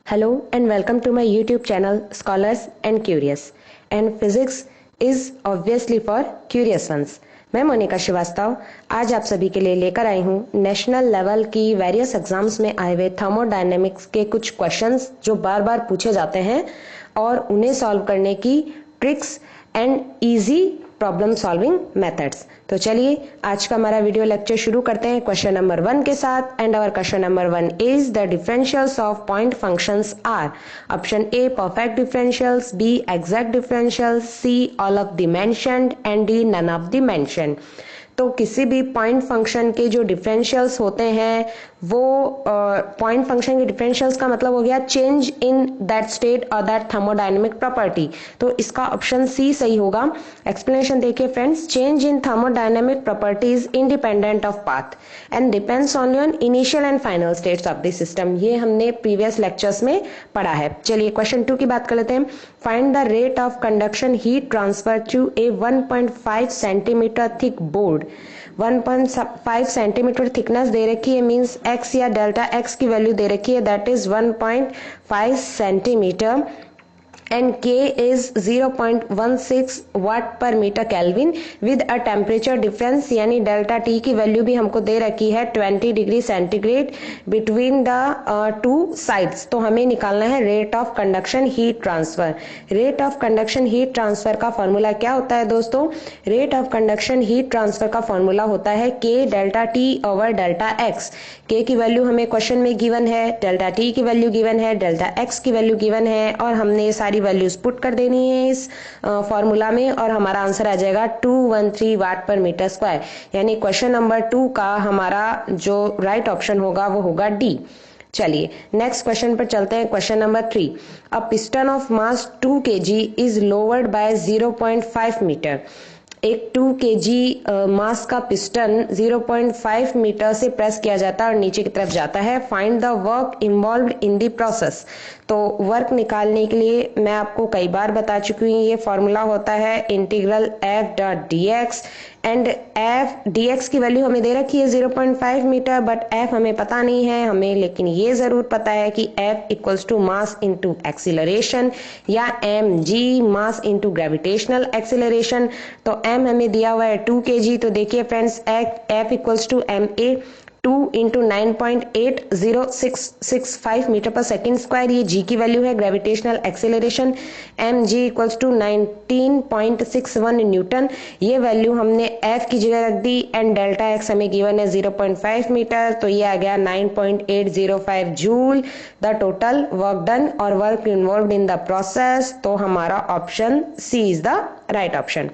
Hello and welcome to my YouTube channel Scholars and Curious. And physics is obviously for curious ones. मैं मोनिका श्रीवास्तव आज आप सभी के लिए लेकर आई हूँ नेशनल लेवल की वेरियस एग्जाम्स में आए हुए थर्मोडायनेमिक्स के कुछ क्वेश्चंस जो बार बार पूछे जाते हैं और उन्हें सॉल्व करने की tricks and easy problem solving methods. तो चलिए आज का हमारा वीडियो लेक्चर शुरू करते हैं क्वेश्चन नंबर 1 के साथ। And our question number 1 is the differentials of point functions are option A perfect differentials, B exact differentials, C all of the mentioned and D none of the mentioned. तो किसी भी point function के जो differentials होते हैं वो point function के differentials का मतलब हो गया चेंज इन दैट स्टेट और दैट थर्मोडायनेमिक प्रॉपर्टी। तो इसका ऑप्शन सी सही होगा। एक्सप्लेनेशन देखिए friends, change in thermodynamic properties independent of path and depends on your initial and final states of the system. ये हमने प्रीवियस लेक्चर्स में पढ़ा है। चलिए क्वेश्चन 2 की बात कर लेते हैं। Find the rate of conduction heat transfer to a 1.5 centimetre thick board. 1.5 centimetre thickness दे रखी है, मींस x या डेल्टा x की वैल्यू दे रखी है, that is 1.5 centimetre and K is 0.16 watt per metre kelvin with a temperature difference, यानी delta T की वैल्यू भी हमको दे रखी है 20 degree centigrade between the two sides. तो हमें निकालना है rate of conduction heat transfer. Rate of conduction heat transfer का फॉर्मूला क्या होता है दोस्तों? Rate of conduction heat transfer का फॉर्मूला होता है K delta T over delta X। K की वैल्यू हमें क्वेश्चन में गिवन है, डेल्टा T की वैल्यू गिवन है, डेल्टा X की वैल्यू गिवन है और हमने ये सारी वैल्यूज पुट कर देनी है इस फॉर्मूला में और हमारा आंसर आ जाएगा 213 वाट पर मीटर स्क्वायर। यानी क्वेश्चन नंबर 2 का हमारा जो राइट ऑप्शन होगा वो होगा डी। चलिए नेक्स्ट क्वेश्चन पर चलते हैं। Question number 3, a piston of mass 2 kg is lowered by 0.5 metre. एक 2 kg मास का पिस्टन 0.5 मीटर से प्रेस किया जाता है और नीचे की तरफ जाता है। Find the work involved in the process. तो वर्क निकालने के लिए मैं आपको कई बार बता चुकी हूँ, ये फॉर्मूला होता है integral F dot D x. And F D x की वैल्यू हमें दे रखी है 0.5 मीटर, बट एफ हमें पता नहीं है हमें, लेकिन ये जरूर पता है कि F equals to mass into acceleration या M G mass into gravitational acceleration. तो एम हमें दिया हुआ है 2 kg। तो देखिए friends, F equals to M A 2 into 9.80665 metre per second square, ये जी की वैल्यू है। Gravitational acceleration M G equals to 19.61 newton, ये वैल्यू हमने एफ की जगह रख दी। एंड डेल्टा एक्स हमें गिवन है 0.5 मीटर, तो ये आ गया 9.805 joule the total work done और work involved in the process. तो हमारा option C is the right option.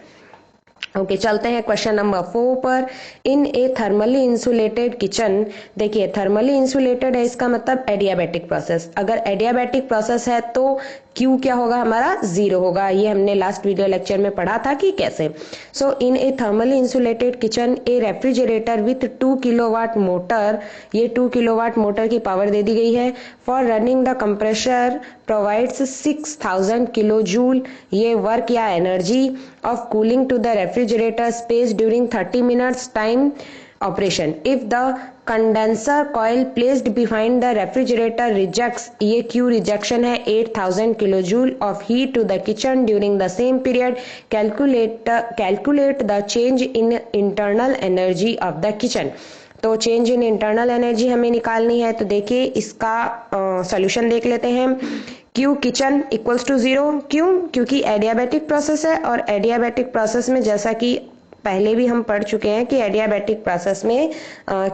Okay चलते हैं क्वेश्चन नंबर 4 पर। In a thermally insulated kitchen, देखिए थर्मली इंसुलेटेड है, इसका मतलब एडियाबैटिक प्रोसेस। अगर एडियाबैटिक प्रोसेस है तो Q क्या होगा हमारा 0 होगा। ये हमने लास्ट वीडियो लेक्चर में पढ़ा था कि कैसे। So in a thermally insulated kitchen a refrigerator with 2 kilowatt motor, ये 2 किलोवाट मोटर की पावर दे दी गई है। For running the compressor provides 6000 kilo joule, ये वर्क या energy of cooling to the refrigerator space during 30 minutes time operation. If the condenser coil placed behind the refrigerator rejects, ये Q rejection है 8000 kilo joule of heat to the kitchen during the same period. Calculate the change in internal energy of the kitchen. तो change in internal energy हमें निकालनी है। तो देखिए इसका solution देख लेते हैं। Q किचन इक्वल्स टू 0, क्यों? क्योंकि एडियाबैटिक प्रोसेस है और एडियाबैटिक प्रोसेस में जैसा कि पहले भी हम पढ़ चुके हैं कि एडियाबैटिक प्रोसेस में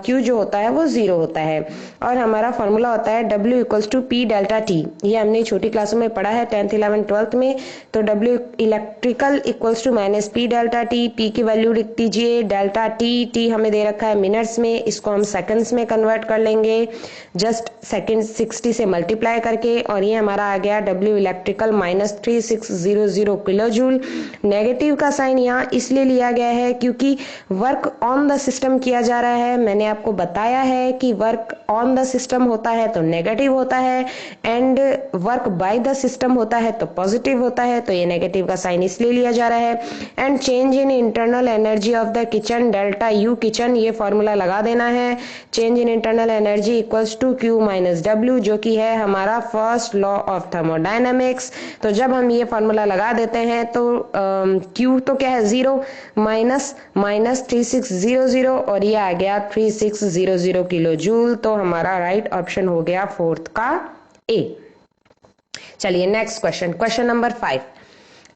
Q जो होता है वो 0 होता है। और हमारा फॉर्मूला होता है W equals to P delta T, ये हमने छोटी क्लासों में पढ़ा है 10th 11th 12th में। तो W electrical equals to minus P delta T, P की वैल्यू लिख दीजिए डेल्टा T हमें दे रखा है मिनट्स में, इसको हम सेकंड्स में कन्वर्ट कर लेंगे जस्ट सेकंड 60 से मल्टीप्लाई करके, और ये हमारा आ गया W electrical -3600 kilo joule. Negative का साइन यहाँ इसलिए लिया गया है क्योंकि वर्क ऑन द सिस्टम किया जा रहा है। मैंने आपको बताया है कि वर्क ऑन द सिस्टम होता है तो नेगेटिव होता है and work by the system होता है तो पॉजिटिव होता है, तो ये नेगेटिव का साइन इसलिए लिया जा रहा है। And change in internal energy of the kitchen delta U kitchen, ये फॉर्मूला लगा देना है। Change in internal energy equals to Q minus W, जो कि है हमारा फर्स्ट लॉ ऑफ थर्मोडायनेमिक्स। तो जब हम ये फॉर्मूला लगा देते हैं तो क्यू तो क्या है 0 माइनस 3600 और ये आ गया 3600 किलो जूल। तो हमारा राइट ऑप्शन हो गया फोर्थ का ए। चलिए next question, question number 5।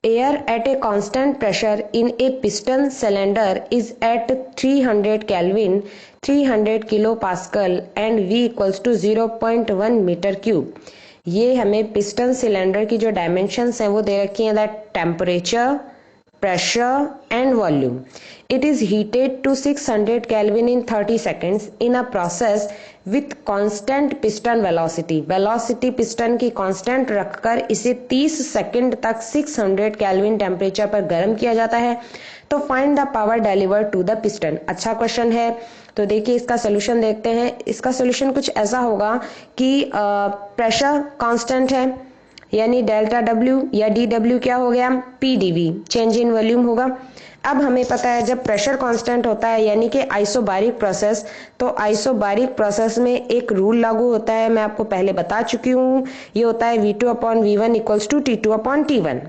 Air at a constant pressure in a piston cylinder is at 300 Kelvin, 300 kilopascal and V equals to 0.1 meter cube। ये हमें पिस्टन सिलेंडर की जो डायमेंशंस हैं वो दे रखी हैं, that temperature, pressure and volume. It is heated to 600 Kelvin in 30 seconds in a process with constant piston velocity. Velocity piston की constant रखकर इसे 30 सेकंड तक 600 Kelvin टेम्परेचर पर गर्म किया जाता है। तो find the power delivered to the piston. अच्छा क्वेश्चन है, तो देखिए इसका सोल्यूशन देखते हैं। इसका सोल्यूशन कुछ ऐसा होगा कि प्रेशर कांस्टेंट है यानी डेल्टा डब्ल्यू या डी डब्ल्यू क्या हो गया P DV, change in volume होगा। अब हमें पता है जब प्रेशर कांस्टेंट होता है यानी कि आइसोबारिक प्रोसेस, तो आइसोबारिक प्रोसेस में एक रूल लागू होता है, मैं आपको पहले बता चुकी हूँ। ये होता है V2 upon V1 equals to T2 upon T1।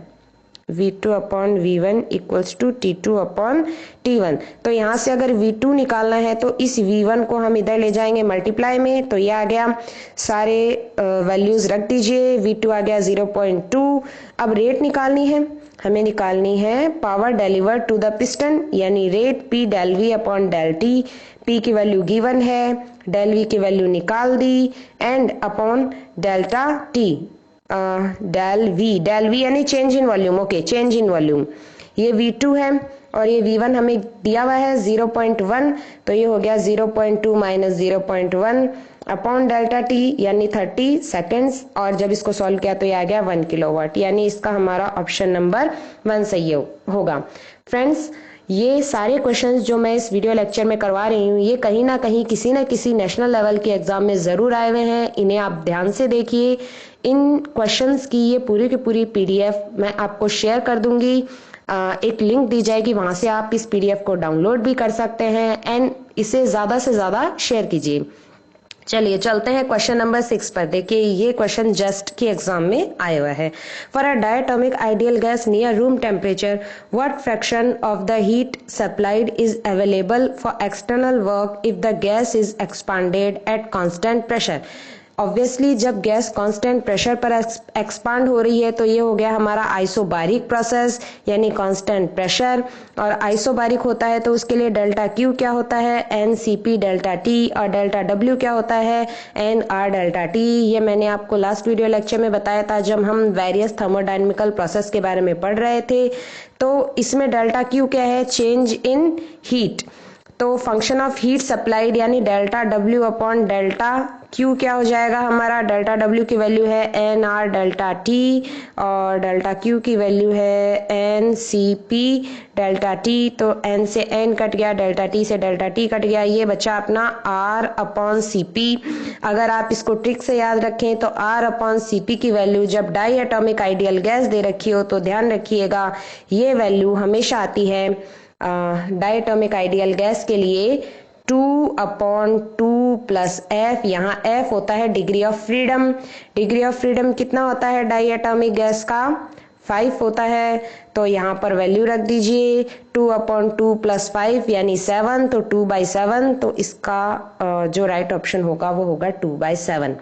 V2 upon V1 equals to T2 upon T1। तो यहाँ से अगर V2 निकालना है तो इस V1 को हम इधर ले जाएंगे मल्टीप्लाई में, तो ये आ गया, सारे वैल्यूज रख दीजिए। V2 आ गया 0.2। अब रेट निकालनी है, हमें निकालनी है power delivered to the piston यानी rate P del V upon del T। P की वैल्यू गिवन है, डेल V की वैल्यू निकाल दी and upon delta T del V यानी change in volume. Okay, change in volume. ये V2 है और ये V1 हमें दिया हुआ है 0.1, तो ये हो गया 0.2 माइनस 0.1 अपॉन डेल्टा T यानी 30 सेकेंड्स, और जब इसको सॉल्व किया तो ये आ गया 1 किलोवाट, यानी इसका हमारा ऑप्शन नंबर 1 सही होगा। फ्रेंड्स, ये सारे क्वेश्चंस जो मैं इस वीडियो लेक्चर में करवा रही हूँ ये कहीं ना कहीं किसी न किसी नेशनल लेवल के एग्जाम में जरूर आए हुए हैं, इन्हें आप ध्यान से देखिए। इन क्वेश्चंस की ये पूरी की पूरी PDF मैं आपको शेयर कर दूंगी, एक लिंक दी जाएगी, वहां से आप इस PDF को डाउनलोड भी कर सकते हैं एंड इसे ज्यादा से ज्यादा शेयर कीजिए। चलिए चलते हैं क्वेश्चन नंबर 6 पर। देखिए ये क्वेश्चन जस्ट के एग्जाम में आया हुआ है। For a diatomic ideal gas near room temperature what fraction of the heat supplied is available for external work if the gas is expanded at constant pressure. Obviously जब gas constant pressure पर expand हो रही है तो ये हो गया हमारा आइसोबारिक प्रोसेस यानी कांस्टेंट प्रेशर, और आइसोबारिक होता है तो उसके लिए डेल्टा क्यू क्या होता है NCP डेल्टा T, और डेल्टा W क्या होता है NR डेल्टा T। ये मैंने आपको लास्ट वीडियो लेक्चर में बताया था जब हम वेरियस थर्मोडायनेमिकल प्रोसेस के बारे में पढ़ रहे थे। तो इसमें डेल्टा क्यू क्या है, चेंज इन हीट। तो फंक्शन ऑफ हीट सप्लाइड यानी delta W upon delta Q क्या हो जाएगा हमारा, डेल्टा W की वैल्यू है NR डेल्टा T और डेल्टा Q की वैल्यू है NCP डेल्टा T। तो N से N कट गया, डेल्टा T से डेल्टा T कट गया, ये बचा अपना R अपॉन CP। अगर आप इसको ट्रिक से याद रखें तो R अपॉन CP की वैल्यू जब डाई एटॉमिक आइडियल गैस दे रखी हो तो ध्यान रखिएगा ये वैल्यू हमेशा आती है डायटोमिक आइडियल गैस के लिए 2/2 प्लस F। यहाँ F होता है degree of freedom. Degree of freedom कितना होता है डाई एटॉमिक गैस का, 5 होता है। तो यहाँ पर वैल्यू रख दीजिए 2/2 प्लस 5 यानी 7, तो 2/7। तो इसका जो राइट ऑप्शन होगा वो होगा 2/7।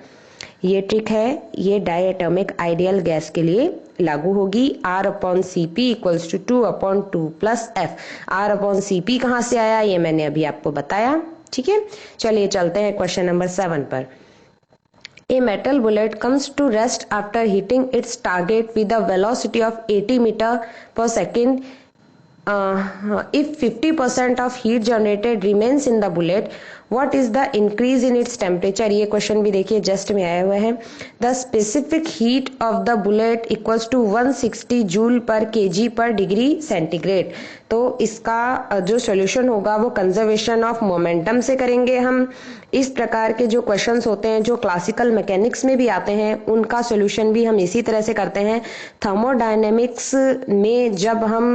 ये ट्रिक है, ये डाई एटॉमिक आइडियल गैस के लिए लागू होगी। R upon CP equals to 2/2 plus F। R upon CP कहाँ से आया ये मैंने अभी आपको बताया, ठीक है। चलिए चलते हैं क्वेश्चन नंबर 7 पर। A metal bullet comes to rest after hitting its target with a velocity of 80 meter per second. If 50% of heat generated remains in the bullet, what is the increase in its temperature, ये question भी देखिए just में आया हुआ है। The specific heat of the bullet equals to 160 joule पर kg पर degree centigrade. तो इसका जो सॉल्यूशन होगा वो कंजर्वेशन ऑफ मोमेंटम से करेंगे हम। इस प्रकार के जो क्वेश्चंस होते हैं जो क्लासिकल मैकेनिक्स में भी आते हैं उनका सॉल्यूशन भी हम इसी तरह से करते हैं। थर्मोडायनेमिक्स में जब हम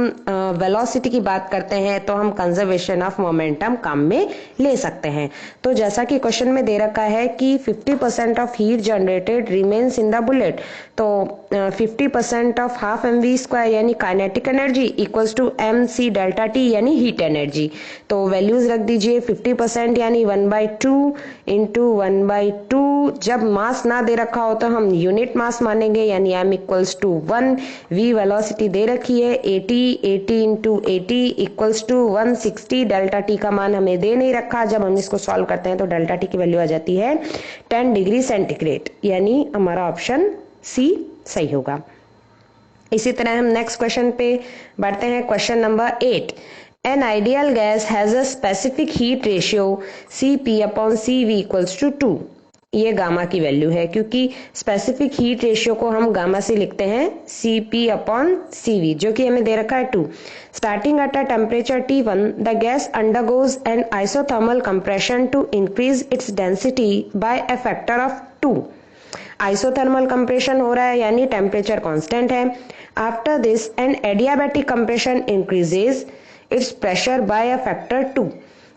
वेलोसिटी की बात करते हैं तो हम कंजर्वेशन ऑफ मोमेंटम काम में ले सकते हैं। तो जैसा कि क्वेश्चन में दे रखा है कि 50% of heat generated remains in the bullet, तो 50% ऑफ हाफ mv² यानी kinetic energy equals to mc delta T यानी हीट एनर्जी। तो वैल्यूज रख दीजिए 50% यानी 1/2 इंटू 1/2। जब मास ना दे रखा हो तो हम यूनिट मास मानेंगे यानी m equals to 1। v velocity दे रखी है 80 into 80 equals to 160। Delta T का मान हमें दे नहीं रखा, जब हम इसको सॉल्व करते हैं तो डेल्टा टी की वैल्यू आ जाती है 10 डिग्री सेंटीग्रेड, यानी हमारा ऑप्शन सी सही होगा। इसी तरह हम नेक्स्ट क्वेश्चन पे बढ़ते हैं। Question number 8, an ideal gas has a specific heat ratio Cp/Cv equals to 2। ये गामा की वैल्यू है, क्योंकि स्पेसिफिक हीट रेशियो को हम गामा से लिखते हैं Cp/Cv, जो कि हमें दे रखा है 2। Starting at a temperature T1 the gas undergoes an isothermal compression to increase its density by a factor of 2। Isothermal compression हो रहा है यानी टेम्परेचर कांस्टेंट है। After this an adiabatic compression increases its pressure by a factor 2।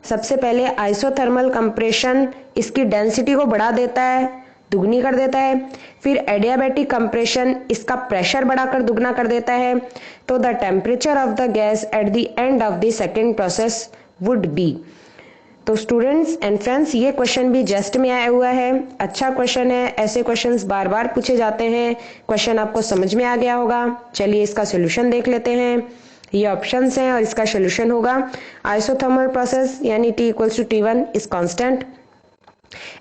सबसे पहले isothermal compression इसकी density को बढ़ा देता है, दुगनी कर देता है। फिर एडियाबैटिक कंप्रेशन इसका प्रेशर बढ़ाकर दुगना कर देता है। तो the temperature of the gas at the end of the second process would be. तो स्टूडेंट्स एंड फ्रेंड्स, ये क्वेश्चन भी जस्ट में आया हुआ है। अच्छा क्वेश्चन है, ऐसे क्वेश्चंस बार बार पूछे जाते हैं। क्वेश्चन आपको समझ में आ गया होगा। चलिए इसका सॉल्यूशन देख लेते हैं। ये ऑप्शंस हैं और इसका सॉल्यूशन होगा आइसोथर्मल प्रोसेस यानी T equals to T1 is constant.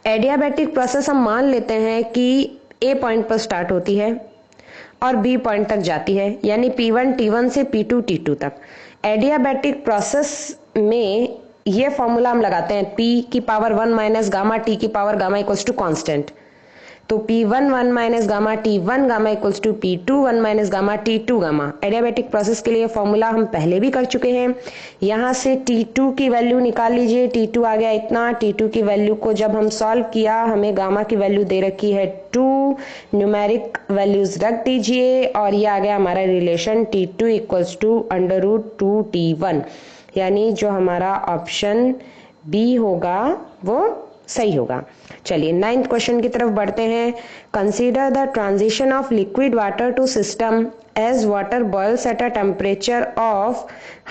Adiabatic process हम मान लेते हैं कि A पॉइंट पर स्टार्ट होती है और B पॉइंट तक जाती है, यानी P1 T1 से P2 T2 तक। एडियाबैटिक प्रोसेस में ये फॉर्मूला हम लगाते हैं P की पावर 1 माइनस गामा T की power gamma equals to constant. तो P1 1 minus gamma T1 gamma equals to P2 1 minus gamma T2 gamma. Adiabatic process के लिए फॉर्मूला हम पहले भी कर चुके हैं। यहाँ से T2 की वैल्यू निकाल लीजिए। T2 आ गया इतना। T2 की वैल्यू को जब हम सॉल्व किया, हमें गामा की वैल्यू दे रखी है 2। न्यूमेरिक वैल्यूज रख दीजिए और ये आ गया हमारा relation T2 equals to √2T1, यानी जो हमारा ऑप्शन बी होगा वो सही होगा। चलिए 9th क्वेश्चन की तरफ बढ़ते हैं। Consider the transition of liquid water to system as water boils at a temperature of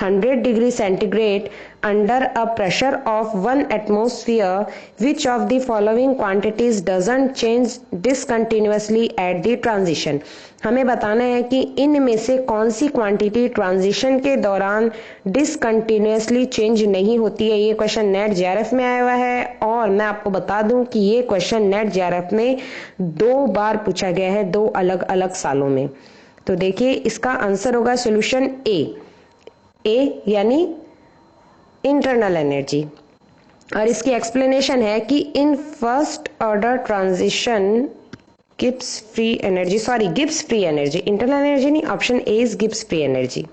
100 degree centigrade under a pressure of 1 atmosphere. Which of the following quantities doesn't change discontinuously at the transition? हमें बताना है कि इनमें से कौन सी quantity transition के दौरान डिसकंटिन्यूअसली change नहीं होती है। ये क्वेश्चन नेट जेआरएफ में आया हुआ है और मैं आपको बता दूं कि ये क्वेश्चन नेट जेआरएफ में 2 बार पूछा गया है, 2 अलग अलग सालों में। तो देखिए इसका आंसर होगा सॉल्यूशन ए यानी इंटरनल एनर्जी। और इसकी एक्सप्लेनेशन है कि in first order transition Gibbs free energy, internal energy नहीं, option A is Gibbs free energy.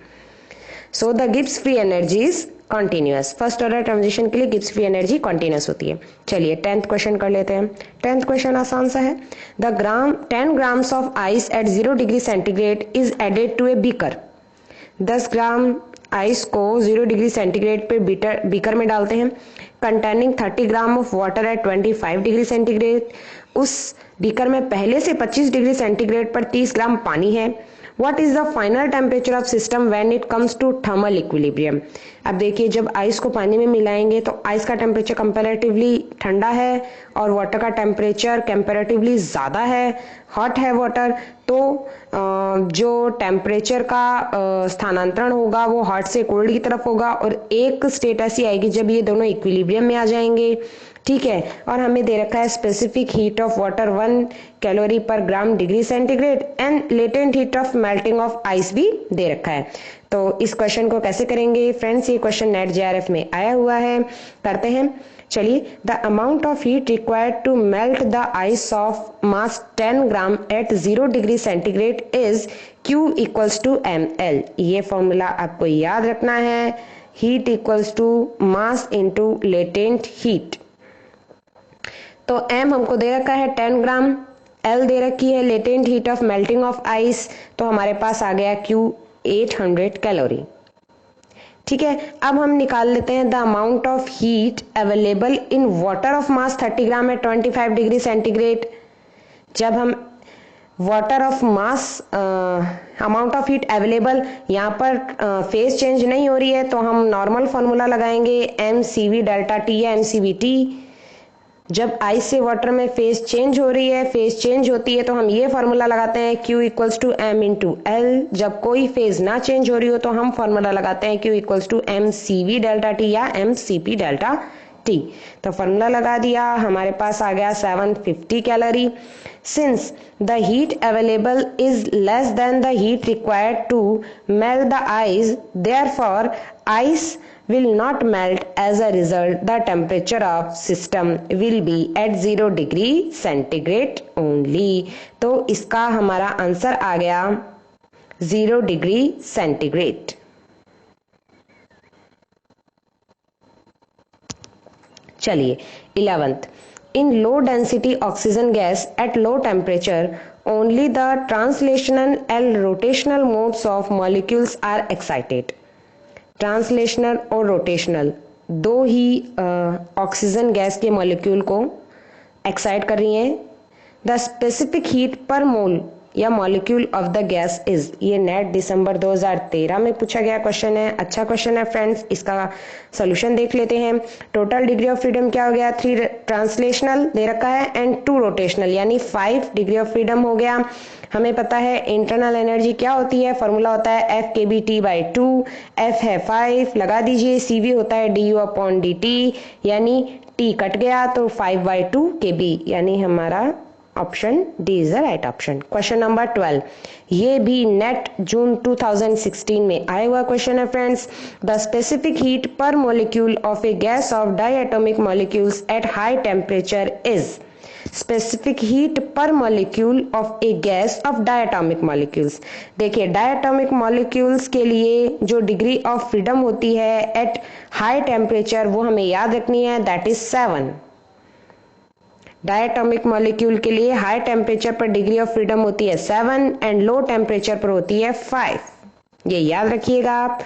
So the Gibbs free energy is continuous. First order transition के लिए गिब्स फ्री एनर्जी कॉन्टिन्यूअस होती है। चलिए 10th क्वेश्चन कर लेते हैं। 10th question आसान सा है। 10 grams of ice at 0 degree centigrade is added to a beaker. 10 gram ice को 0 डिग्री सेंटीग्रेड पे बीकर में डालते हैं, containing 30 gram of water at 25 degree centigrade. उस बीकर में पहले से 25 डिग्री सेंटीग्रेड पर 30 ग्राम पानी है। What is the final temperature of system when it comes to thermal equilibrium? अब देखिए जब आइस को पानी में मिलाएंगे तो आइस का टेम्परेचर कंपैरेटिवली ठंडा है और वाटर का टेम्परेचर कंपैरेटिवली ज़्यादा है, हॉट है वाटर। तो जो टेम्परेचर का स्थानांतरण होगा वो हॉट से कोल्ड की तरफ होगा और एक स्टेट ऐसी आएगी जब ये दोनों इक्विलिब्रियम में आ जाएंगे। ठीक है, और हमें दे रखा है specific heat of water 1 calorie पर gram degree centigrade and latent heat of melting of ice भी दे रखा है। तो इस क्वेश्चन को कैसे करेंगे फ्रेंड्स, ये क्वेश्चन नेट जेआरएफ में आया हुआ है, करते हैं। चलिए, the amount of heat required to melt the ice of mass 10 gram at 0 degree centigrade is Q equals to ml। ये फॉर्मूला आपको याद रखना है, heat equals to mass into latent heat. तो m हमको दे रखा है 10 ग्राम, L दे रखी है latent heat of melting of ice, तो हमारे पास आ गया Q 800 कैलोरी। ठीक है, अब हम निकाल लेते हैं the amount of heat available in water of mass 30 gram at 25 degree centigrade. जब हम water of mass amount of heat available, यहाँ पर फेज चेंज नहीं हो रही है तो हम नॉर्मल फॉर्मूला लगाएंगे mCv डेल्टा टी या mCvT। जब आइस से वाटर में फेज चेंज हो रही है, फेज चेंज होती है तो हम ये फॉर्मूला लगाते हैं Q equals to m into L। जब कोई फेज ना चेंज हो रही हो तो हम फॉर्मूला लगाते हैं Q equals to mCv delta T या mCp डेल्टा टी। तो फॉर्मूला लगा दिया, हमारे पास आ गया 750 calorie. Since the heat available is less than the heat required to melt the ice, therefore ice will not melt. As a result, the temperature of system will be at 0 degree centigrade only। तो इसका हमारा answer आ गया 0 degree centigrade. चलिए 11th, in low density oxygen gas at low temperature only the translational and rotational modes of molecules are excited। Translational और rotational दो ही oxygen gas के molecule को excite कर रही हैं। द स्पेसिफिक हीट पर मोल या molecule of the gas is, ये नेट दिसंबर 2013 में पूछा गया क्वेश्चन है। अच्छा क्वेश्चन है फ्रेंड्स, इसका सोल्यूशन देख लेते हैं। टोटल डिग्री ऑफ फ्रीडम क्या हो गया, 3 ट्रांसलेशनल दे रखा है एंड 2 रोटेशनल, यानी 5 डिग्री ऑफ फ्रीडम हो गया। हमें पता है इंटरनल एनर्जी क्या होती है, फॉर्मूला होता है F/kBT/2, F है 5, लगा दीजिए, CV होता है du/dt, यानी T कट गया तो 5/2 kb, यानी हमारा option D is the right option. Question number 12, ये भी नेट जून 2016 में आया हुआ क्वेश्चन है friends. The specific heat per molecule of a gas of diatomic molecules at high temperature is, specific heat per molecule of a gas of diatomic molecules. देखिए diatomic molecules के लिए जो डिग्री ऑफ फ्रीडम होती है eight high temperature वो हमें याद रखनी है, दैट इज 7। डायटोमिक मॉलिक्यूल के लिए हाई टेम्परेचर पर डिग्री ऑफ फ्रीडम होती है 7 एंड लो टेम्परेचर पर होती है 5, ये याद रखिएगा आप।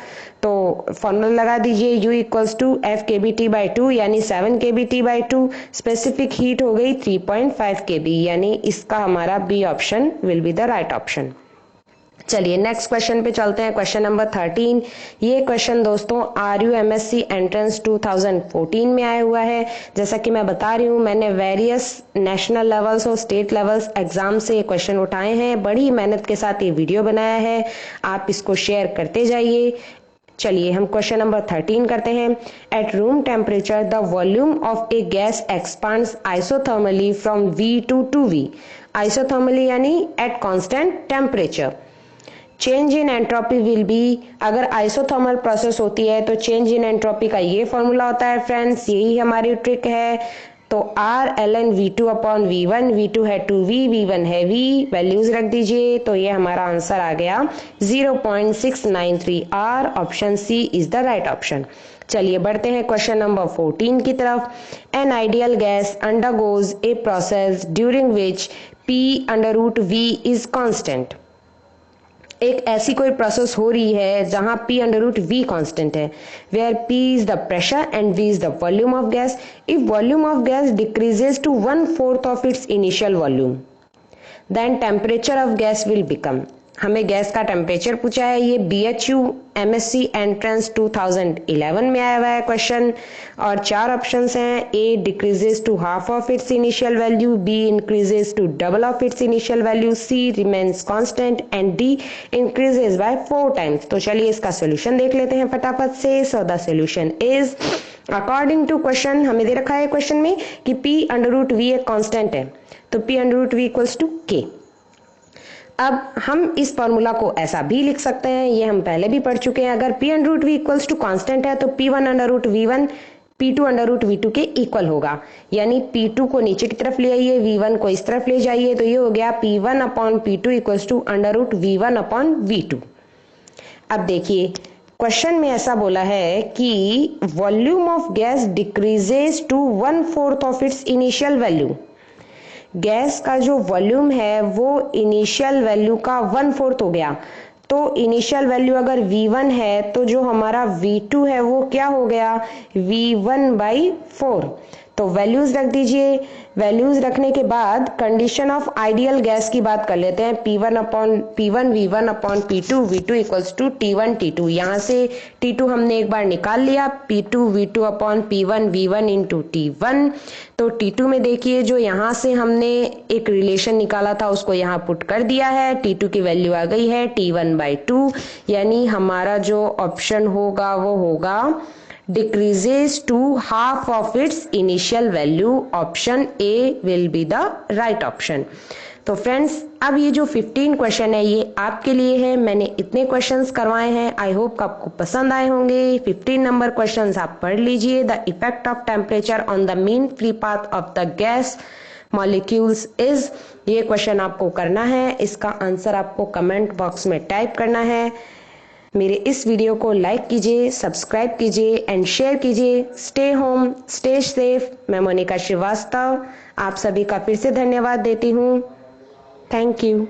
तो फॉर्मूला लगा दीजिए U इक्वल्स टू F/kBT/2, यानी 7 kBT/2, स्पेसिफिक हीट हो गई 3.5 kB, यानी इसका हमारा B option will be the right option. चलिए नेक्स्ट क्वेश्चन पे चलते हैं, क्वेश्चन नंबर 13। ये क्वेश्चन दोस्तों RUMSC एंट्रेंस 2014 में आया हुआ है। जैसा कि मैं बता रही हूँ, मैंने वेरियस नेशनल लेवल्स और स्टेट लेवल्स एग्जाम से ये क्वेश्चन उठाए हैं, बड़ी मेहनत के साथ ये वीडियो बनाया है, आप इसको शेयर करते जाइए। चलिए हम क्वेश्चन नंबर 13 करते हैं। At room temperature the volume of a gas expands isothermally from V to 2V। Isothermally यानी at constant temperature. Change in entropy will be, अगर आइसोथर्मल प्रोसेस होती है तो चेंज इन एंट्रोपी का ये फॉर्मूला होता है फ्रेंड्स, यही हमारी ट्रिक है। तो R ln V2/V1, V2 है 2V, V1 है V, वैल्यूज रख दीजिए, तो ये हमारा आंसर आ गया 0.693 R, option C is the right option. चलिए बढ़ते हैं क्वेश्चन नंबर 14 की तरफ। An ideal gas undergoes a process during which P/√V is constant. एक ऐसी कोई प्रोसेस हो रही है जहां P/√V कांस्टेंट है, where P is the pressure and V is the volume of gas. If volume of gas decreases to 1/4 of its initial volume, then temperature of gas will become. हमें गैस का temperature पूछा है। ये BHU MSc entrance 2011 में आया हुआ है क्वेश्चन। और 4 ऑप्शंस हैं। A decreases to half of its initial value, B increases to double of its initial value, C remains constant and D increases by 4 times. तो चलिए इसका सोल्यूशन देख लेते हैं फटाफट से। So the solution is according to question, हमें दे रखा है क्वेश्चन में कि P√V एक कांस्टेंट है, तो P√V इक्वल्स टू K। अब हम इस फॉर्मूला को ऐसा भी लिख सकते हैं, ये हम पहले भी पढ़ चुके हैं। अगर P√V इक्वल्स टू कांस्टेंट है तो P1√V1 P2√V2 के इक्वल होगा, यानी P2 को नीचे की तरफ ले आइए, V1 को इस तरफ ले जाइए, तो ये हो गया P1/P2 इक्वल्स टू √V1/V2। अब देखिए क्वेश्चन में ऐसा बोला है कि volume of gas decreases to 1/4 of its initial value. Gas का जो वॉल्यूम है वो इनिशियल वैल्यू का 1/4 हो गया। तो इनिशियल वैल्यू अगर V1 है तो जो हमारा V2 है वो क्या हो गया, V1/4। तो वैल्यूज रख दीजिए। वैल्यूज रखने के बाद कंडीशन ऑफ आइडियल गैस की बात कर लेते हैं। P1 V1/P2 V2 equals to T1 T2। यहाँ से T2 हमने एक बार निकाल लिया, P2 V2/P1 V1 into T1। तो T2 में देखिए जो यहाँ से हमने एक रिलेशन निकाला था उसको यहाँ पुट कर दिया है। T2 की वैल्यू आ गई है T1/2, यानी हमारा जो ऑप्शन होगा वो होगा decreases to half of its initial value। Option A will be the right option। तो फ्रेंड्स अब ये जो 15 क्वेश्चन है ये आपके लिए है। मैंने इतने क्वेश्चंस करवाए हैं, आई होप आपको पसंद आए होंगे। 15 नंबर क्वेश्चंस आप पढ़ लीजिए। The effect of temperature on the mean free path of the gas molecules is, ये क्वेश्चन आपको करना है। इसका आंसर आपको कमेंट बॉक्स में टाइप करना है। मेरे इस वीडियो को लाइक कीजिए, सब्सक्राइब कीजिए एंड शेयर कीजिए। Stay home, stay safe. मैं मोनिका श्रीवास्तव आप सभी का फिर से धन्यवाद देती हूँ। Thank you.